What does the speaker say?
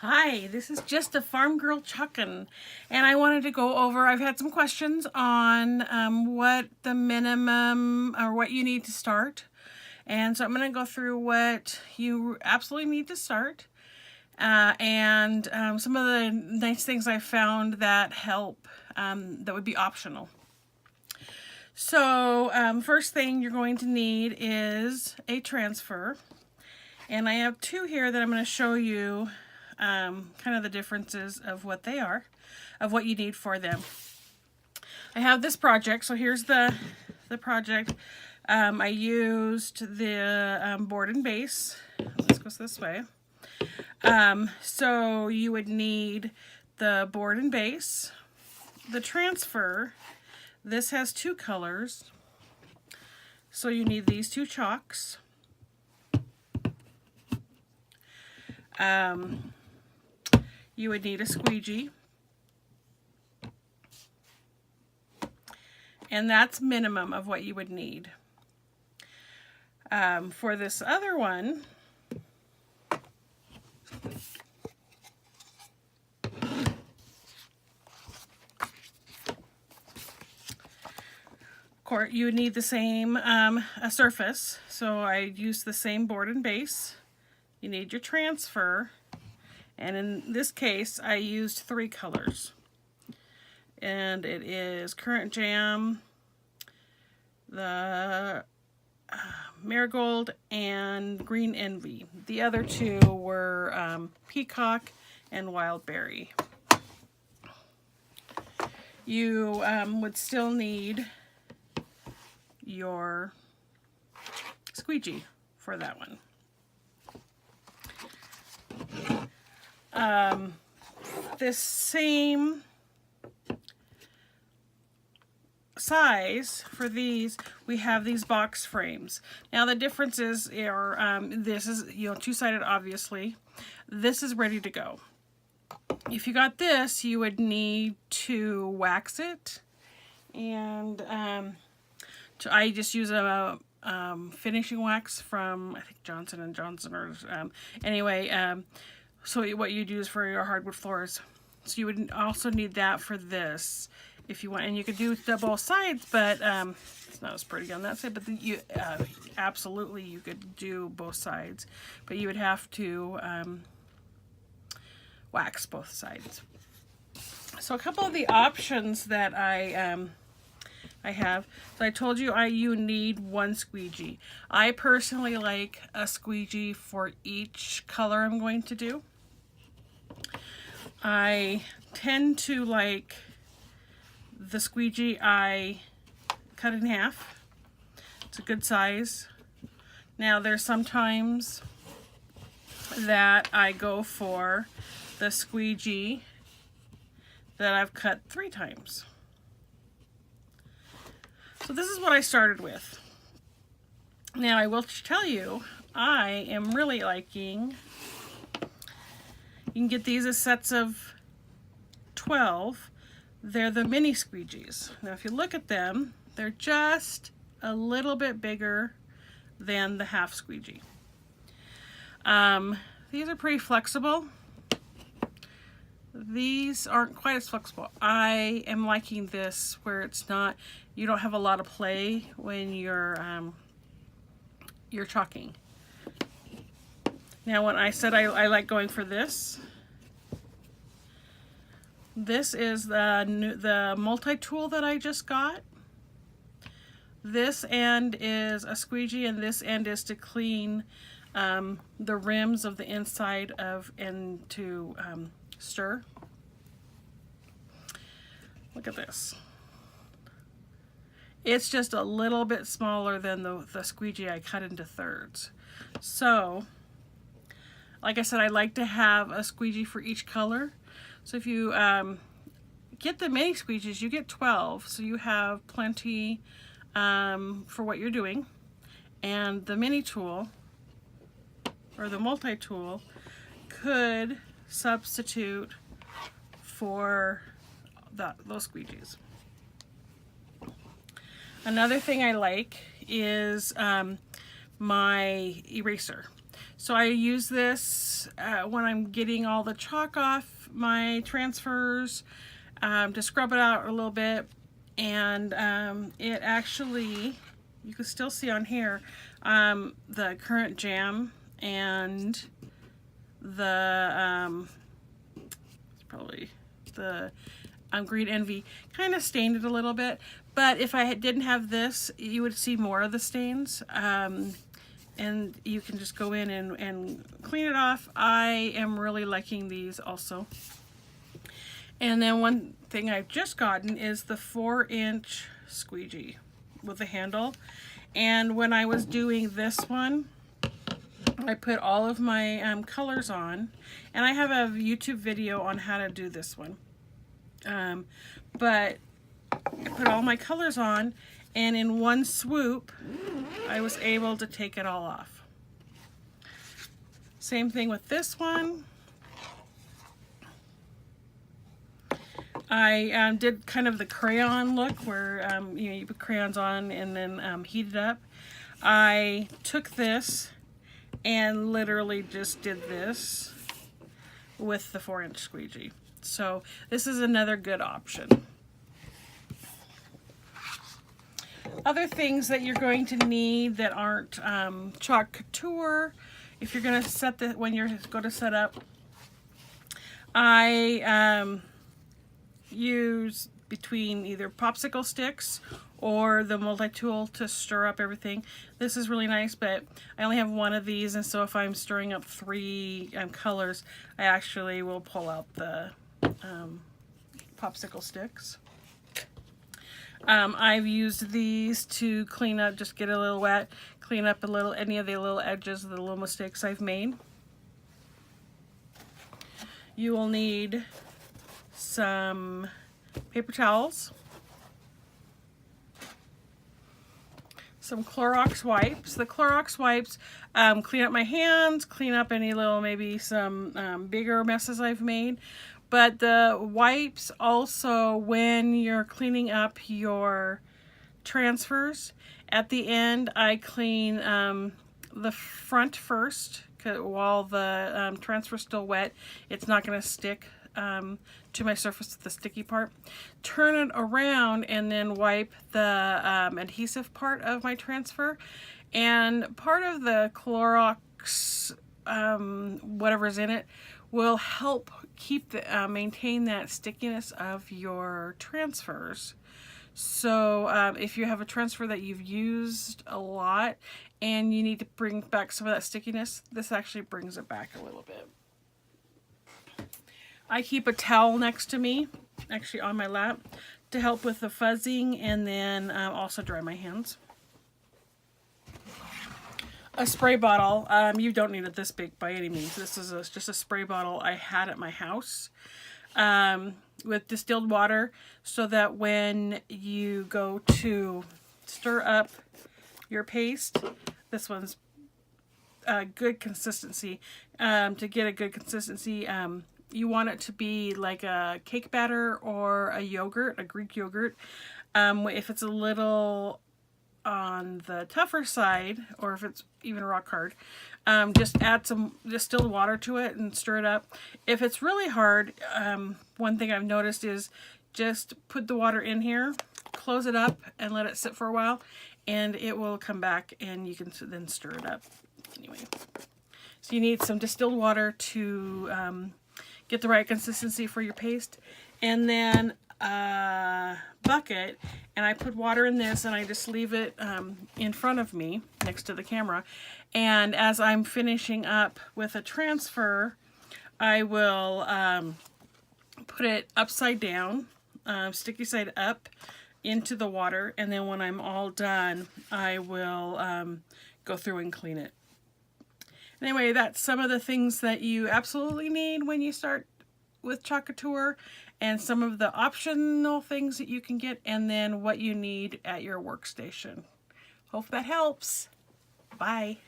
Hi, this is just a farm girl chuckin', and I wanted to go over, I've had some questions on what the minimum or what you need to start. And so I'm going to go through what you absolutely need to start and some of the nice things I found that help that would be optional. So first thing you're going to need is a transfer. And I have two here that I'm going to show you kind of the differences of what they are, of what you need for them. I have this project, so here's the project. I used the board and base. This goes this way. So you would need the board and base, the transfer. This has two colors, so you need these two chalks. You would need a squeegee, and that's minimum of what you would need. For this other one, you would need the same a surface, so I used the same board and base. You need your transfer, and in this case I used three colors, and it is Current Jam, the Marigold, and Green Envy. The other two were Peacock and Wild Berry. You would still need your squeegee for that one. This same size for these, we have these box frames. Now the differences are this is two-sided, obviously. This is ready to go. If you got this, you would need to wax it, and I just use a finishing wax from, I think, Johnson & Johnson, or anyway. So what you do is for your hardwood floors. So you would also need that for this if you want, and you could do both sides, but it's not as pretty on that side. But you absolutely you could do both sides, but you would have to wax both sides. So a couple of the options that I have. So I told you you need one squeegee. I personally like a squeegee for each color I'm going to do. I tend to like the squeegee I cut in half. It's a good size. Now there's sometimes that I go for the squeegee that I've cut 3 times. So this is what I started with. Now I will tell you, I am really liking, you can get these as sets of 12. They're the mini squeegees. Now if you look at them, they're just a little bit bigger than the half squeegee. These are pretty flexible. These aren't quite as flexible. I am liking this where it's not, you don't have a lot of play when you're chalking. Now when I said I like going for this, this is the multi-tool that I just got. This end is a squeegee, and this end is to clean the rims of the inside of and to stir. Look at this. It's just a little bit smaller than the squeegee I cut into thirds. So, like I said, I like to have a squeegee for each color. So if you get the mini squeegees, you get 12. So you have plenty for what you're doing. And the mini tool, or the multi-tool, could substitute for those squeegees. Another thing I like is my eraser. So I use this this when I'm getting all the chalk off my transfers to scrub it out a little bit. And it actually, you can still see on here the current jam and the probably the Green Envy kind of stained it a little bit. But if I didn't have this, you would see more of the stains. And you can just go in and clean it off. I am really liking these also. And then one thing I've just gotten is the 4-inch squeegee with a handle. And when I was doing this one, I put all of my colors on. And I have a YouTube video on how to do this one. But I put all my colors on, and in one swoop, I was able to take it all off. Same thing with this one. I did kind of the crayon look where you know, you put crayons on and then heat it up. I took this and literally just did this with the 4-inch squeegee. So this is another good option. Other things that you're going to need that aren't Chalk Couture, if you're going to set the, when you're going to set up, I use between either popsicle sticks or the multi-tool to stir up everything. This is really nice, but I only have one of these, and so if I'm stirring up 3 colors, I actually will pull out the popsicle sticks. I've used these to clean up, just get a little wet, clean up a little, any of the little edges of the little mistakes I've made. You will need some paper towels, some Clorox wipes. The Clorox wipes clean up my hands, clean up any little, maybe some bigger messes I've made. But the wipes also, when you're cleaning up your transfers, at the end I clean the front first, while the transfer's still wet. It's not going to stick to my surface, the sticky part. Turn it around and then wipe the adhesive part of my transfer. And part of the Clorox, whatever's in it, will help keep the maintain that stickiness of your transfers. So if you have a transfer that you've used a lot and you need to bring back some of that stickiness, this actually brings it back a little bit. I keep a towel next to me, actually on my lap, to help with the fuzzing and then also dry my hands. A spray bottle. You don't need it this big by any means. This is just a spray bottle I had at my house with distilled water, so that when you go to stir up your paste, this one's a good consistency. To get a good consistency, you want it to be like a cake batter or a yogurt, a Greek yogurt. If it's a little on the tougher side, or if it's even rock hard, just add some distilled water to it and stir it up. If it's really hard, one thing I've noticed is just put the water in here, close it up, and let it sit for a while, and it will come back and you can then stir it up. Anyway, so you need some distilled water to get the right consistency for your paste, and then a bucket, and I put water in this and I just leave it in front of me next to the camera, and as I'm finishing up with a transfer, I will put it upside down, sticky side up into the water, and then when I'm all done I will go through and clean it. Anyway, that's some of the things that you absolutely need when you start with Chalk Couture, and some of the optional things that you can get, and then what you need at your workstation. Hope that helps. Bye.